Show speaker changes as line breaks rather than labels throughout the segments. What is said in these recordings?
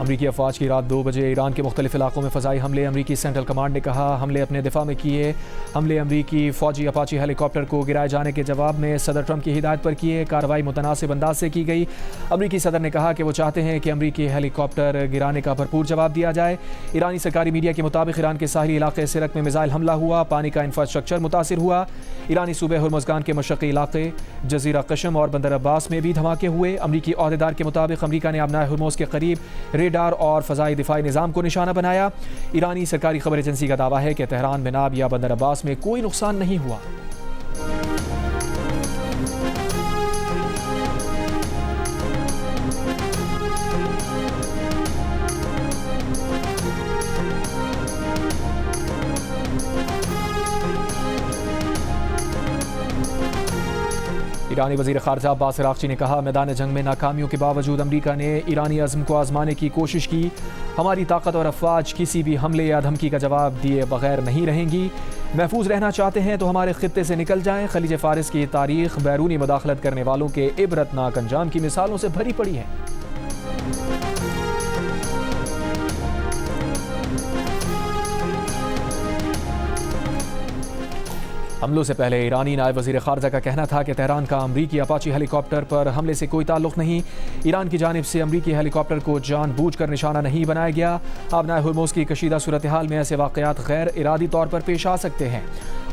अमरीकी अफवाज की रात 2 बजे ईरान के मुख्तलिफ इलाकों में फ़ज़ाई हमले। अमरीकी सेंट्रल कमांड ने कहा हमले अपने दिफा में किए। हमले अमरीकी फ़ौजी अपाची हेलीकॉप्टर को गिराए जाने के जवाब में सदर ट्रंप की हिदायत पर किए। कार्रवाई मुतनासिब अंदाज से की गई। अमरीकी सदर ने कहा कि वो चाहते हैं कि अमरीकी हेलीकॉप्टर गिराने का भरपूर जवाब दिया जाए। ईरानी सरकारी मीडिया के मुताबिक ईरान के साहिली इलाके सिरक में मिसाइल हमला हुआ। पानी का इंफ्रास्ट्रक्चर मुतासिर हुआ। ईरानी सूबे हुर्मुज़गान के मशरक़ी इलाके जजीरा कशम और बंदर अब्बास में भी धमाके हुए। अमरीकी अहदेदार के मुताबिक अमरीका ने अपना हुर्मुज़ के करीब रेडार और फ़ज़ाई दिफाई निज़ाम को निशाना बनाया। ईरानी सरकारी खबर एजेंसी का दावा है कि तेहरान, मिनाब या बंदर अब्बास में कोई नुकसान नहीं हुआ। ईरानी वज़ीर ख़ारजा अब्बास अराग़ची ने कहा मैदान जंग में नाकामियों के बावजूद अमरीका ने ईरानी अज़्म को आज़माने की कोशिश की। हमारी ताकत और अफ़वाज किसी भी हमले या धमकी का जवाब दिए बगैर नहीं रहेंगी। महफूज रहना चाहते हैं तो हमारे ख़ित्ते से निकल जाएं। खलीज फ़ारिस की तारीख़ बैरूनी मुदाखलत करने वालों के इबरतनाक अंजाम की मिसालों से भरी पड़ी है। हमलों से पहले ईरानी नायब वज़ीर ख़ारजा का कहना था कि तेहरान का अमरीकी अपाची हेलीकॉप्टर पर हमले से कोई ताल्लुक़ नहीं। ईरान की जानिब से अमरीकी हेलीकॉप्टर को जानबूझकर निशाना नहीं बनाया गया। अब नाए हुर्मुज़ की कशीदा सूरत हाल में ऐसे वाक़यात गैर इरादी तौर पर पेश आ सकते हैं।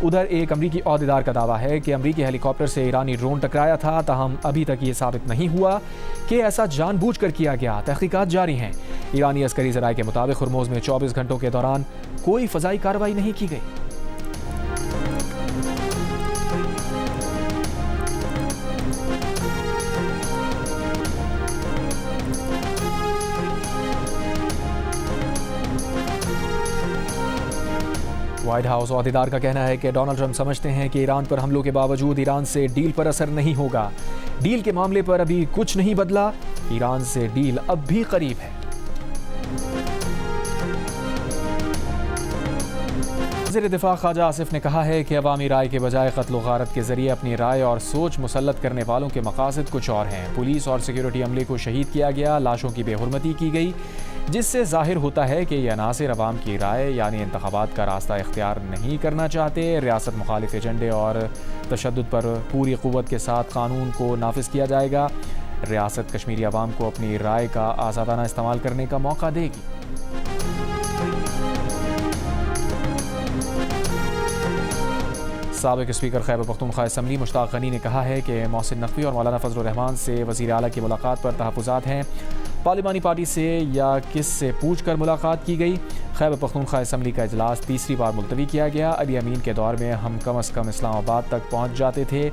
उधर एक अमरीकी अहदेदार का दावा है कि अमरीकी हेलीकॉप्टर से ईरानी ड्रोन टकराया था, ताहम अभी तक ये साबित नहीं हुआ कि ऐसा जानबूझकर किया गया। तहक़ीक़ात जारी हैं। ईरानी अस्करी ज़राए के मुताबिक हुर्मुज़ में 24 घंटों के दौरान कोई फ़ज़ाई कार्रवाई नहीं की गई। व्हाइट हाउस अहदेदार का कहना है कि डोनाल्ड ट्रंप समझते हैं कि ईरान पर हमलों के बावजूद ईरान से डील पर असर नहीं होगा। डील के मामले पर अभी कुछ नहीं बदला। ईरान से डील अब भी करीब है। वज़ीर दिफा ख्वाजा आसिफ ने कहा है कि अवामी राय के बजाय क़त्ल व गारत के ज़रिए अपनी राय और सोच मुसल्लत करने वालों के मकासद कुछ और हैं। पुलिस और सिक्योरिटी अमले को शहीद किया गया, लाशों की बेहुरमती की गई, जिससे ज़ाहिर होता है कि ये अनासिर अवाम की राय यानी इंतखाबात का रास्ता इख्तियार नहीं करना चाहते। रियासत मुखालिफ एजेंडे और तशद्दुद पर पूरी क़ुव्वत के साथ कानून को नाफिज किया जाएगा। रियासत कश्मीरी अवाम को अपनी राय का आज़ादाना इस्तेमाल करने का मौका देगी। साबिक़ स्पीकर खैबर पख्तूनख्वा असम्बली मुश्ताक गनी ने कहा है कि मोहसिन नकवी और मौलाना फजल रहमान से वज़ीर आला की मुलाकात पर तहफ़्फ़ुज़ात हैं। पार्लिमानी पार्टी से या किस से पूछ कर मुलाकात की गई। खैबर पख्तूनख्वा असम्बली का इजलास तीसरी बार मुलतवी किया गया। अली अमीन के दौर में हम कम अज़ कम इस्लामाबाद तक पहुँच जाते थे।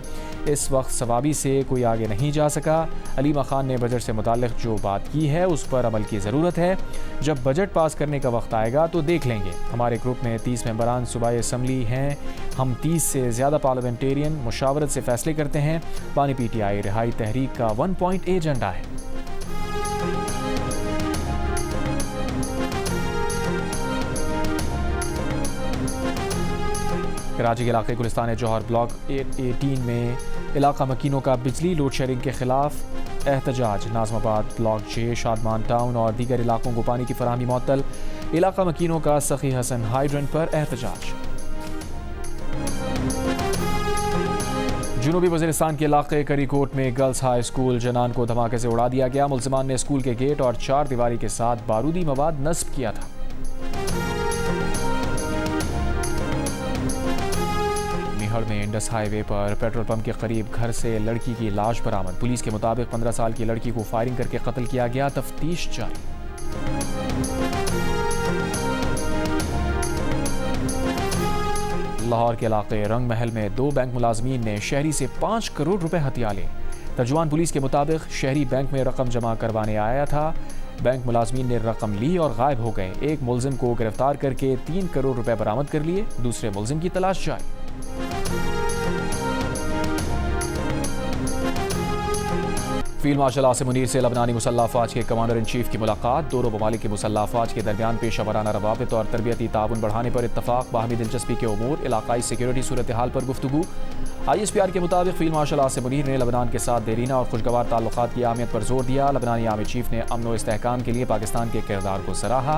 इस वक्त सवाबी से कोई आगे नहीं जा सका। अलीमा खान ने बजट से मुताल्लिक़ जो बात की है उस पर अमल की ज़रूरत है। जब बजट पास करने का वक्त आएगा तो देख लेंगे। हमारे ग्रुप में 30 मेंबरान सूबाई असम्बली हैं। हम 30 से ज़्यादा पार्लियामेंटेरियन मुशावरत से फ़ैसले करते हैं। पानी PTI रिहाई तहरीक का 1 पॉइंट एजेंडा है। कराची के इलाके गुलिस्तान जौहर ब्लॉक 18 में इलाका मकीनों का बिजली लोड शेयरिंग के खिलाफ एहतजाज। नाज़माबाद ब्लॉक 6, शादमान टाउन और दीगर इलाकों को पानी की फराहमी मुअत्तल। इलाका मकीनों का सखी हसन हाइड्रेंट पर एहतजाज। जनूबी वज़ीरिस्तान के इलाके करीकोट में गर्ल्स हाई स्कूल जनान को धमाके से उड़ा दिया गया। मुलज़िमान ने स्कूल के गेट और 4 दीवारी के साथ बारूदी मवाद नस्ब किया था। में इंडस हाईवे पर पेट्रोल पंप के करीब घर से लड़की की लाश बरामद। पुलिस के मुताबिक 15 साल की लड़की को फायरिंग करके कत्ल किया गया। तफ्तीश जारी। लाहौर के इलाके रंग महल में 2 बैंक मुलाजमीन ने शहरी से 5 करोड़ रुपए हथिया लिए। तर्जुमान पुलिस के मुताबिक शहरी बैंक में रकम जमा करवाने आया था। बैंक मुलाजमीन ने रकम ली और गायब हो गए। एक मुलजिम को गिरफ्तार करके 3 करोड़ रुपए बरामद कर लिए। दूसरे मुलजिम की तलाश जारी। फील्ड मार्शल आसिम मुनीर से लबनानी मुसल्लह अफवाज के कमांडर इन चीफ की मुलाकात। दोनों ममालिक की मुसल्लह अफवाज के दरमियान पेशा वराना रवाबित और तरबियती ताउन बढ़ाने पर इत्तफाक। बाहमी दिलचस्पी के उमूर, इलाकाई सिक्योरिटी सूरत हाल पर गुफ्तगू। ISPR के मुताबिक फील्ड मार्शल आसिम मुनीर ने लबनान के साथ देरीना और खुशगवार ताल्लुकात की अहमियत पर जोर दिया। लबनानी आर्मी चीफ ने अमन व इस्तेहकाम के लिए पाकिस्तान के किरदार को सराहा।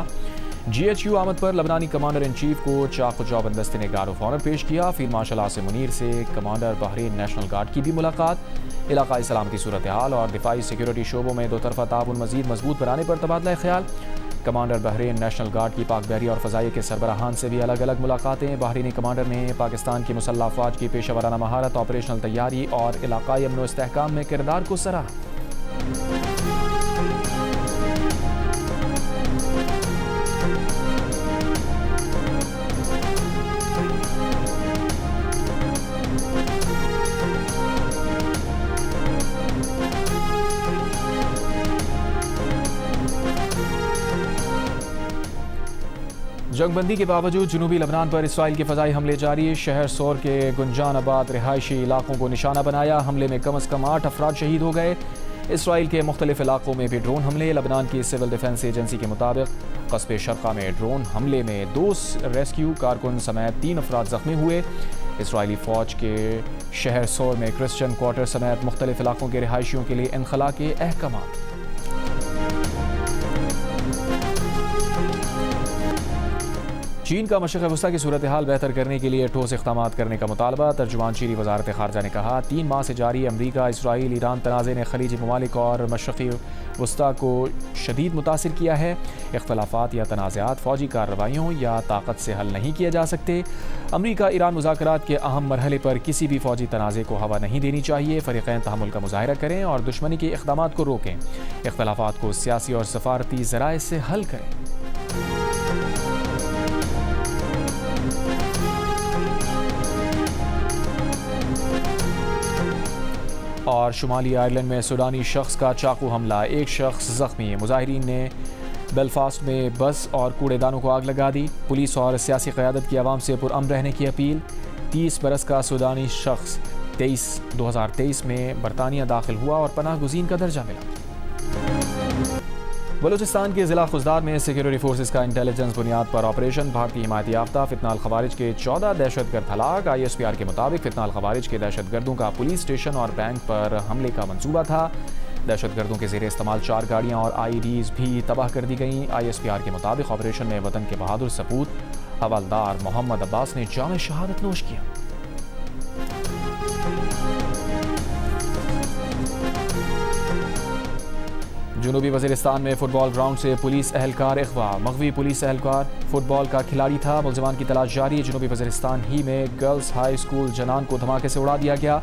GHQ आमद पर लबनानी कमांडर इन चीफ को चाक जौबन दस्ते ने गार्ड ऑफ ऑनर पेश किया। फील्ड मार्शल आसिम मुनीर से कमांडर बहरीन नेशनल गार्ड की भी मुलाकात। इलाकाई सलामती सूरत हाल और दिफाई सिक्योरिटी शोबों में दो तरफा ताउन मजीद मजबूत बनाने पर तबादला ख्याल। कमांडर बहरीन नेशनल गार्ड की पाक बहरी और फ़ज़ाई के सरबराहान से भी अलग अलग मुलाकातें। बहरीनी कमांडर ने पाकिस्तान की मुसल्लह अफ़वाज की पेशा वराना महारत, ऑपरेशनल तैयारी और इलाकाई अमन व इस्तेहकाम में किरदार को सराहा। जंगबंदी के बावजूद जनूबी लबनान पर इसराइल के फ़ज़ाई हमले जारी। शहर सोर के गुंजानाबाद रिहायशी इलाकों को निशाना बनाया। हमले में कम अज़ कम 8 अफराद शहीद हो गए। इसराइल के मुख्तलिफ इलाकों में भी ड्रोन हमले। लबनान की सिविल डिफेंस एजेंसी के मुताबिक कस्बे शर्क़ा में ड्रोन हमले में 2 रेस्क्यू कारकुन समेत 3 अफराद ज़ख्मी हुए। इसराइली फ़ौज के शहर सोर में क्रिश्चियन क्वार्टर समेत मुख्तलिफ इलाकों के रिहायशियों के लिए इनखला के अहकाम। चीन का मशरिक़ वस्ता की सूरत हाल बेहतर करने के लिए ठोस इक़दामात करने का मुतालबा। तर्जुमान चीनी वज़ारत ख़ारजा ने कहा, 3 माह से जारी अमरीका, इसराइल, ईरान तनाज़े ने खलीजी ममालिक और मशरिक़ी वस्ता को शदीद मुतासिर किया है। इख्तलाफात या तनाज़ात फ़ौजी कार्रवाइयों या ताकत से हल नहीं किए जा सकते। अमरीका ईरान मुज़ाकरात के अहम मरहले पर किसी भी फ़ौजी तनाज़े को हवा नहीं देनी चाहिए। फ़रीक़ैन तहम्मुल का मुज़ाहिरा करें और दुश्मनी के इक़दामात को रोकें। इख्तलाफात को सियासी और सफ़ारती ज़राए से हल करें। और शुमाली आयरलैंड में सूडानी शख्स का चाकू हमला, 1 शख्स ज़ख्मी। मुजाहिरीन ने बेलफास्ट में बस और कूड़ेदानों को आग लगा दी। पुलिस और सियासी क़यादत की आवाम से पुरअमन रहने की अपील। 30 बरस का सूडानी शख्स 2023 में बरतानिया दाखिल हुआ और पनाह गुज़ीन का दर्जा मिला। बलूचिस्तान के ज़िला खुजदार में सिक्योरिटी फोर्सेस का इंटेलिजेंस बुनियाद पर ऑपरेशन। भारतीय हिमायत याफ्ता फितना अल खवारिज के 14 दहशतगर्द हलाक। ISPR के मुताबिक फितना अल खवारिज के दहशतगर्दों का पुलिस स्टेशन और बैंक पर हमले का मंसूबा था। दहशतगर्दों के ज़ेरे इस्तेमाल 4 गाड़ियाँ और IEDs भी तबाह कर दी गईं। ISPR के मुताबिक ऑपरेशन में वतन के बहादुर सपूत हवलदार मोहम्मद अब्बास ने जाम शहादत नोश किया। जनूबी वज़ीरिस्तान में फुटबॉल ग्राउंड से पुलिस एहलकार अगवा। मगवी पुलिस एहलकार फुटबॉल का खिलाड़ी था। मुलज़िमान की तलाश जारी। जनूबी वज़ीरिस्तान ही में गर्ल्स हाई स्कूल जनान को धमाके से उड़ा दिया गया।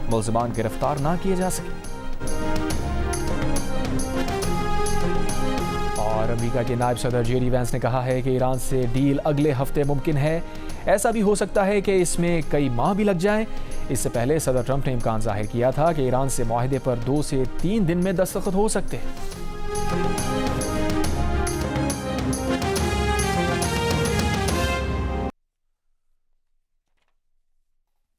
मुलज़िमान गिरफ्तार ना किए जा सके। और अमेरिका के नायब सदर JD वैंस ने कहा है कि ईरान से डील अगले हफ्ते मुमकिन है। ऐसा भी हो सकता है कि इसमें कई माह भी लग जाएं। इससे पहले सदर ट्रंप ने इम्कान जाहिर किया था कि ईरान से मुआहदे पर 2 से 3 दिन में दस्तखत हो सकते हैं।